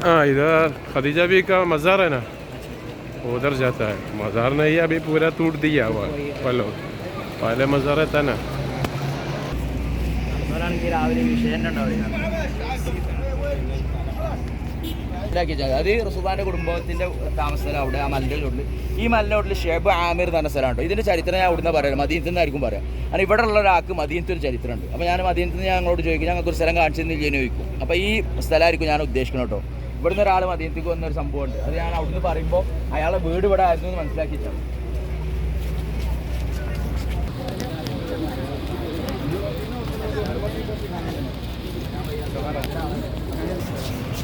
हाँ इधर खदीजा भी का मज़ार है ना, उधर जाता है। मज़ार नहीं है, अभी पूरा टूट दिया हुआ पहले मज़ार रहता ना। അത് റസൂലുള്ളാഹിന്റെ കുടുംബത്തിന്റെ താമസ സ്ഥലം അവിടെ ആ മലിൻ്റെ ചോട്ടിൽ. ഈ മലിൻ്റെ ചോട്ടിൽ ഷേബ് ആമിർ എന്ന് പറഞ്ഞ സ്ഥലമുണ്ട്. ഇതിൻ്റെ ചരിത്രം ഞാൻ അവിടുന്ന് പറയാം, മദീനത്തിൽ നിന്നായിരിക്കും പറയാം. കാരണം ഇവിടെ ഉള്ള ഒരാൾക്ക് മദീനത്തിൽ ഒരു ചരിത്രമുണ്ട്. അപ്പോൾ ഞാൻ മദീനത്തിൽ നിന്ന് ഞങ്ങളോട് ചോദിക്കും, ഞങ്ങൾക്ക് ഒരു സ്ഥലം കാണിച്ചിരുന്നില്ലേന്ന് ചോദിക്കും. അപ്പോൾ ഈ സ്ഥലമായിരിക്കും ഞാൻ ഉദ്ദേശിക്കണം കേട്ടോ. ഇവിടുന്ന് ഒരാൾ മദീനത്തേക്ക് വന്നൊരു സംഭവമുണ്ട്. അത് ഞാൻ അവിടുന്ന് പറയുമ്പോൾ അയാളെ വീട് ഇവിടെ ആയിരുന്നു എന്ന് മനസ്സിലാക്കിയിട്ടാണ്.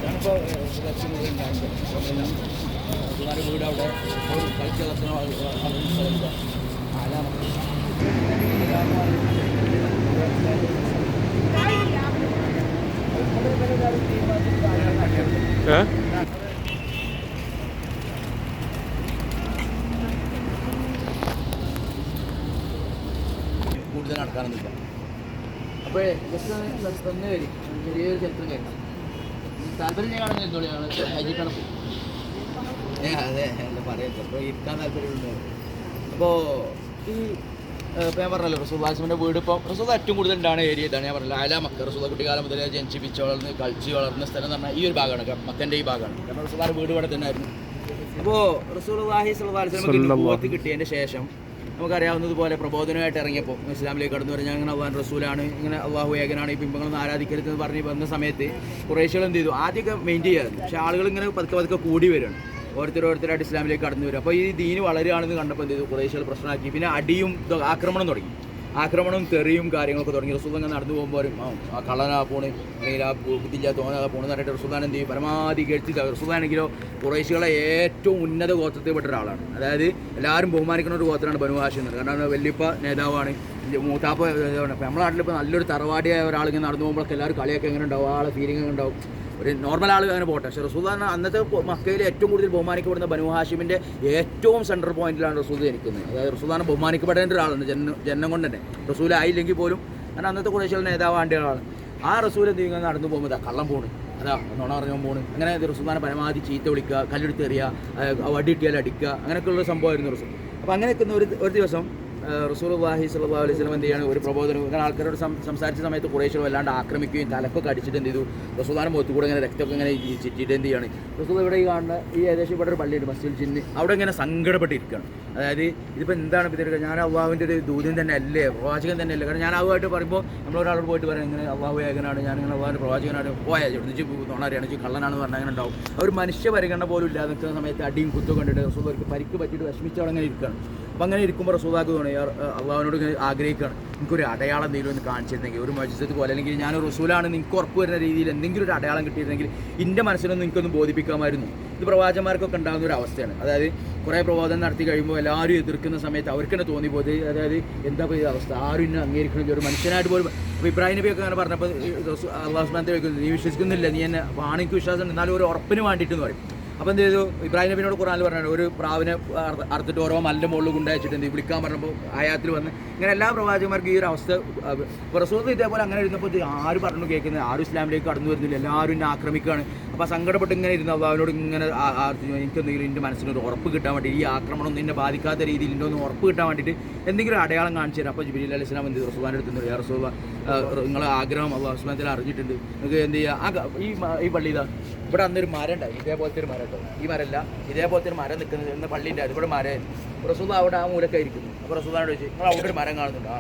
ഞാനിപ്പോൾ വീട് അവിടെ കളിച്ച് കൂടുതൽ നടക്കാനൊന്നുമില്ല. അപ്പോൾ ജസ്റ്റ് ഒന്ന് വരും, ചെറിയൊരു ചരിത്രം കേൾക്കാം. താല്പര്യം ചെയ്യാണെങ്കിൽ എന്തോളി ഹൈജിക്കാണ് പോകും. അതെ എന്താ പറയാം, ചിലപ്പോൾ ഇരിക്കാൻ താല്പര്യമുണ്ട്. അപ്പോൾ ഈ ഇപ്പോൾ ഞാൻ പറഞ്ഞല്ലോ റസൂലുള്ളാഹിന്റെ വീട് ഇപ്പോൾ റസൂലുള്ളാഹി ഏറ്റവും കൂടുതൽ ഉണ്ടാകുന്ന ഏരിയ ഇതാണ്. ഞാൻ പറഞ്ഞല്ലോ അല മക്ക. റസൂലുള്ളാഹി കുട്ടിക്കാലം മുതലേ ജനിച്ച് വളർന്ന് കളിച്ച് വളർന്ന സ്ഥലം എന്ന് പറഞ്ഞാൽ ഈ ഒരു ഭാഗമാണ്, മക്കൻ്റെ ഈ ഭാഗമാണ്. കാരണം റസൂലുള്ളാഹിന്റെ വീട് ഇവിടെ തന്നെ ആയിരുന്നു. അപ്പോൾ റസൂലുള്ളാഹി സ്വല്ലല്ലാഹു അലൈഹി വസല്ലം നുബുവത്ത് കിട്ടിയതിൻ്റെ ശേഷം നമുക്കറിയാവുന്നതുപോലെ പ്രബോധനമായിട്ട് ഇറങ്ങിയപ്പോൾ ഇസ്ലാമിലേക്ക് കടന്നു പറഞ്ഞാൽ അങ്ങനെ അള്ളാഹു റസൂലാണ്, ഇങ്ങനെ അള്ളാഹു ഏകനാണ്, ഈ ബിംബങ്ങളൊന്നും ആരാധിക്കരുതെന്ന് പറഞ്ഞ് വന്ന സമയത്ത് കുറേശ്ശികൾ എന്ത് ചെയ്തു, ആദ്യമൊക്കെ മെയിൻറ്റെയിൻ ചെയ്യായിരുന്നു. പക്ഷേ ആളുകൾ ഇങ്ങനെ പതുക്കെ കൂടി വരികയാണ്, ഓരോരുത്തരായിട്ട് ഇസ്ലാമിലേക്ക് കടന്നു വരും. അപ്പോൾ ഈ ദീന് വളരുകയാണെന്ന് കണ്ടപ്പോൾ എന്ത് ചെയ്തു, കുറേശ്ശികൾ പ്രശ്നമാക്കി. പിന്നെ അടിയും ആക്രമണം തുടങ്ങി, ആക്രമണവും തെറിയും കാര്യങ്ങളൊക്കെ തുടങ്ങി. റസൂൽ ഇങ്ങനെ നടന്നു പോകുമ്പോൾ ആ കള്ളനാ പോണ്, അല്ലെങ്കിൽ ആ ബുദ്ധിയില്ല തോന്നാതെ പോണെന്ന് പറഞ്ഞിട്ട് റസൂൽ എന്ത് ചെയ്യും, പരമാവധി കെടുത്തി. റസൂലാണെങ്കിലോ കുറേശ്ശികളെ ഏറ്റവും ഉന്നത ഗോത്രത്തിൽപ്പെട്ട ഒരാളാണ്. അതായത് എല്ലാവരും ബഹുമാനിക്കുന്ന ഒരു ഗോത്രമാണ് ബനു ഹാഷിം എന്നത്. കാരണം വല്യപ്പ നേതാവാണ്, മൂത്താപ്പ നേതാവാണ്. അപ്പോൾ നമ്മുടെ നാട്ടിലിപ്പോൾ നല്ലൊരു തറവാടിയായ ഒരാളിങ്ങനെ നടന്നു പോകുമ്പോഴൊക്കെ എല്ലാവരും കളിയൊക്കെ എങ്ങനെ ഉണ്ടാവും, ആളെ ഫീലിംഗ് ഉണ്ടാവും. ഒരു നോർമൽ ആൾ അങ്ങനെ പോട്ടെ. പക്ഷേ റസൂൽ അന്നത്തെ മക്കയിൽ ഏറ്റവും കൂടുതൽ ബഹുമാനിക്കപ്പെടുന്ന ബനു ഹാഷിമിൻ്റെ ഏറ്റവും സെൻട്രൽ പോയിന്റിലാണ് റസൂൽ ജനിക്കുന്നത്. അതായത് റസൂലാണ് ബഹുമാനിക്കപ്പെടേണ്ട ഒരാളാണ്, ജന്മം കൊണ്ട് തന്നെ. റസൂൽ ആയില്ലെങ്കിൽ പോലും കാരണം അന്നത്തെ കുറേശ്ശികളുടെ നേതാവാണ്ട ആളാണ്. ആ റസൂൽ എന്ത് ചെയ്യുന്നത്, നടന്നു പോകുമ്പോൾ കള്ളം പോണ്, അതാ നുണ പറഞ്ഞാൽ പോണ്, അങ്ങനെ റസൂലിനെ പരമാവധി ചീത്ത വിളിക്കുക, കല്ലെടുത്ത് എറിയുക, വടി കിട്ടിയാൽ അടിക്കുക, അങ്ങനെയൊക്കെയുള്ള സംഭവമായിരുന്നു റസൂൽ. അപ്പോൾ അങ്ങനെ നിൽക്കുന്ന ഒരു ദിവസം റസൂലുള്ളാഹി സ്വല്ലല്ലാഹു അലൈഹി വസല്ലം എന്ത് ചെയ്യാണ്, ഒരു പ്രബോധനം ഇങ്ങനെ ആൾക്കാരോട് സംസാരിച്ച സമയത്ത് കുറേശ്ശികൾ വല്ലാണ്ട് ആക്രമിക്കുകയും തലപ്പൊക്കെ അടിച്ചിട്ട് എന്ത് ചെയ്തു, റസൂലിന്റെ മുഖത്ത് കൂടെ ഇങ്ങനെ രക്തമൊക്കെ ഇങ്ങനെ ചിറ്റിയിട്ട് എന്ത് ചെയ്യാണ്. റസൂൽ ഇവിടെ ഈ കാണുന്ന ഈ ഏകദേശം ഇവിടെ ഒരു പള്ളിയുണ്ട്, മസ്ജിദുൽ ജിന്ന്, അവിടെ ഇങ്ങനെ സങ്കടപ്പെട്ടിരിക്കുകയാണ്. അതായത് ഇതിപ്പോൾ എന്താണ് ഇപ്പോൾ ഞാൻ അള്ളാഹുവിൻ്റെ ഒരു ദൂതൻ തന്നെ അല്ലേ, പ്രവാചകൻ തന്നെ അല്ലേ. കാരണം ഞാൻ അതുമായിട്ട് പറയുമ്പോൾ നമ്മളൊരാളോട് പോയിട്ട് പറയാം ഇങ്ങനെ അള്ളാഹു ഏകനാണ്, ഞാനിങ്ങനെ അള്ളാഹുവിൻ്റെ പ്രവാചകനാണ്, പോയാൽ നുണറിയാണ് കള്ളനാണെന്ന് പറഞ്ഞാൽ അങ്ങനെ ഉണ്ടാവും. അവർ മനുഷ്യ പരിഗണന പോലും ഇല്ലാതെ നിൽക്കുന്ന സമയത്ത് അടിയും കുത്തും കണ്ടിട്ട് റസൂൽ അവർക്ക് പരിക്ക് പറ്റിയിട്ട് വിഷമിച്ച് അവിടെ അങ്ങനെ ഇരിക്കുകയാണ്. അപ്പം അങ്ങനെ ഇരിക്കുമ്പോൾ റസൂലാക്ക് തോന്നി അള്ളാഹുവിനോട് ആഗ്രഹിക്കുകയാണ്, എനിക്കൊരു അടയാളം എന്തെങ്കിലും ഒന്ന് കാണിച്ചിരുന്നെങ്കിൽ, ഒരു മജിസത്ത് പോലെ, അല്ലെങ്കിൽ ഞാൻ റസൂലാണ് നിങ്ങൾക്ക് ഉറപ്പ് വരുന്ന രീതിയിൽ എന്തെങ്കിലും ഒരു അടയാളം കിട്ടിയിരുന്നെങ്കിൽ എൻ്റെ മനസ്സിലൊന്നും എനിക്കൊന്ന് ബോധിപ്പിക്കാമായിരുന്നു. ഇത് പ്രവാചകന്മാർക്കൊക്കെ ഉണ്ടാകുന്ന ഒരു അവസ്ഥയാണ്. അതായത് കുറേ പ്രബോധനം നടത്തി കഴിയുമ്പോൾ എല്ലാവരും എതിർക്കുന്ന സമയത്ത് അവർക്ക് തന്നെ തോന്നിപ്പോയത്, അതായത് എന്താ ഈ അവസ്ഥ, ആരും ഇന്നെ അംഗീകരിക്കണമെങ്കിൽ ഒരു മനുഷ്യനായിട്ട് പോലും. അപ്പോൾ ഇബ്രാഹിം നബിയൊക്കെ അങ്ങനെ പറഞ്ഞപ്പോൾ അള്ളാഹു സുബ്ഹാനഹു വ തആല നീ വിശ്വസിക്കുന്നില്ല, നീ എന്നെ വാണിക്ക് വിശ്വാസം എന്നാലും ഒരു ഉറപ്പിന് വേണ്ടിയിട്ടെന്ന് പറയും. അപ്പോൾ എന്ത് ചെയ്തു, ഇബ്രാഹിം നബിനോട് ഖുർആനിൽ പറഞ്ഞാൽ ഒരു പ്രാവിനെ അറുത്തിട്ട് ഓരോ മലിൻ്റെ മുകളിൽ കൊണ്ടുവച്ചിട്ട് എന്ത് വിളിക്കാൻ പറഞ്ഞപ്പോൾ ആയാത്തിൽ വന്ന് ഇങ്ങനെ എല്ലാ പ്രവാചകന്മാർക്കും ഈ ഒരു അവസ്ഥ. റസൂൽ ഇതേപോലെ അങ്ങനെ ഇരുന്നപ്പോൾ ആരും പറഞ്ഞു കേൾക്കുന്നത്, ആരും ഇസ്ലാമിലേക്ക് കടന്നു വരുന്നില്ല, എല്ലാവരും എന്നെ ആക്രമിക്കുകയാണ്. അപ്പോൾ സങ്കടപ്പെട്ട് ഇങ്ങനെ ഇരുന്ന് അവനോട് ഇങ്ങനെ എനിക്കെന്തെങ്കിലും എൻ്റെ മനസ്സിനൊരു ഉറപ്പ് കിട്ടാൻ വേണ്ടി, ഈ ആക്രമണം ഒന്നും എന്നെ ബാധിക്കാത്ത രീതിയിൽ എൻ്റെ ഒന്ന് ഉറപ്പ് കിട്ടാൻ വേണ്ടിയിട്ട് എന്തെങ്കിലും അടയാളം കാണിച്ചു തരാം. അപ്പോൾ ജിബ്രീൽ അലൈഹി സ്വലാം എന്ത് ചെയ്തു, റസൂലിൻ്റെ അടുത്ത് യാ റസൂലല്ലാഹ് നിങ്ങളെ ആഗ്രഹം അല്ലാഹു സുബ്ഹാനഹു വ തആല അറിഞ്ഞിട്ടുണ്ട്, നിങ്ങൾക്ക് എന്ത് ചെയ്യുക, ഈ പള്ളി ഇതാ ഇവിടെ അന്നൊരു മരം ഉണ്ടായി, ഇതേപോലത്തെ ഒരു മരം കേട്ടോ, ഈ മരമല്ല ഇതേപോലത്തെ ഒരു മരം നിൽക്കുന്നത് എന്ന പള്ളിൻ്റെ അത് ഇവിടെ മരം. റസൂൽ അവിടെ ആ മൂലൊക്കെ ഇരിക്കുന്നു. അപ്പോൾ റസൂലിനോട് ചോദിച്ചു, നിങ്ങൾ അവിടെ ഒരു മരം കാണുന്നുണ്ട്,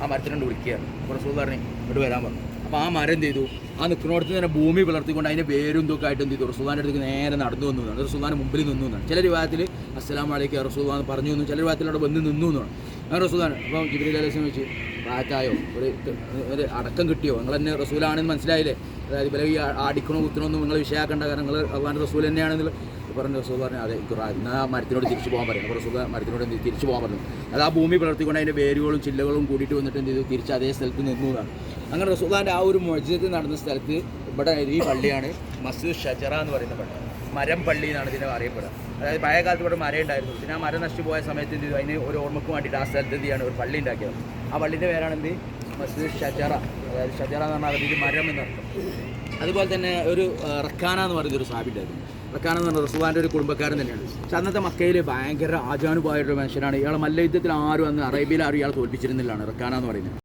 ആ മരത്തിനോട് വിളിക്കുകയാണ്. അപ്പോൾ റസൂൽ പറഞ്ഞു ഇവിടെ വരാൻ പറഞ്ഞു. അപ്പോൾ ആ മരം എന്ത് ചെയ്തു, ആ നിൽക്കുന്നിടത്ത് തന്നെ ഭൂമി പിളർത്തിക്കൊണ്ട് അതിൻ്റെ വേരും ഇതൊക്കെ ആയിട്ട് എന്ത് ചെയ്തു, റസൂലിൻ്റെ അടുത്തേക്ക് നേരെ നടന്നു വന്നു എന്നാണ്, റസൂലിൻ്റെ മുമ്പിൽ നിന്നു എന്നാണ്. ചില വിവാഹത്തിൽ അസ്സലാമു അലൈക്കും റസൂൽ എന്ന് പറഞ്ഞു എന്നും, ചില വിവാഹത്തിൽ അവിടെ വന്ന് നിന്നു എന്നാണ്. അങ്ങനെ റസൂലാണ്. അപ്പോൾ ജിബ്രീൽ അലൈഹി സ്വലാം ചോദിച്ചു, റാറ്റായോ, ഒരു അടക്കം കിട്ടിയോ, നിങ്ങൾ തന്നെ റസൂലാണെന്ന് മനസ്സിലായില്ലേ, അതായത് ഇവരെ ഈ അടിക്കണോ കുത്തണമൊന്നും നിങ്ങൾ വിഷയമാക്കേണ്ട, കാരണം നിങ്ങൾ അള്ളാഹുവിൻ്റെ റസൂൽ തന്നെയാണെന്നുള്ള പറഞ്ഞു. റസൂൽ പറഞ്ഞു അതെ എന്നാൽ ആ മരത്തിനോട് തിരിച്ചു പോകാൻ പറയും. അപ്പോൾ റസൂൽ മരത്തിനോട് തിരിച്ചു പോകാൻ പറഞ്ഞു. അത് ആ ഭൂമി പിളർത്തിക്കൊണ്ട് അതിൻ്റെ വേരുകളും ചില്ലകളും കൂടിയിട്ട് വന്നിട്ട് എന്ത് ചെയ്തു, തിരിച്ച് അതേ സ്ഥലത്ത് നിന്നു എന്നാണ്. അങ്ങനെ റസൂലിൻ്റെ ആ ഒരു മുഅ്ജിസത്ത് നടന്ന സ്ഥലത്ത് ഇവിടെ ഈ പള്ളിയാണ് മസ്ജിദ് ഷജറ എന്ന് പറയുന്ന പള്ളി, മരം പള്ളി എന്നാണ് ഇതിനെ അറിയപ്പെടുക. അതായത് പഴയ കാലത്ത് ഇവിടെ മരം ഉണ്ടായിരുന്നു. പിന്നെ ആ മരം നശിച്ചു പോയ സമയത്ത് എന്ത് ചെയ്തു, അതിന് ഒരു ഓർമ്മക്ക് വേണ്ടിയിട്ട് ആ സ്ഥലത്ത് എന്ത് ചെയ്യാണ് ഒരു പള്ളി ഉണ്ടാക്കിയത്. ആ പള്ളിൻ്റെ പേരാണ് എന്ത്, മസ്ജിദ് ഷജറ, അതായത് ഷജറ എന്ന് പറഞ്ഞാൽ അറബിയിൽ മരം എന്നർത്ഥം. അതുപോലെ തന്നെ ഒരു റക്കാന എന്ന് പറയുന്ന ഒരു സാബി ഉണ്ടായിരുന്നു. റക്കാന എന്ന് പറഞ്ഞാൽ റസൂലുള്ളാഹിന്റെ ഒരു കുടുംബക്കാരൻ തന്നെയാണ്. പക്ഷെ അന്നത്തെ മക്കയിൽ ഭയങ്കര ആജാനുഭായൊരു മനുഷ്യനാണ്. ഇയാൾ മല്ലയുദ്ധത്തിൽ ആരും അന്ന് അറേബ്യയിൽ ആരും ഇയാൾ തോൽപ്പിച്ചിരുന്നില്ലാണ് റക്കാന എന്ന് പറയുന്നത്.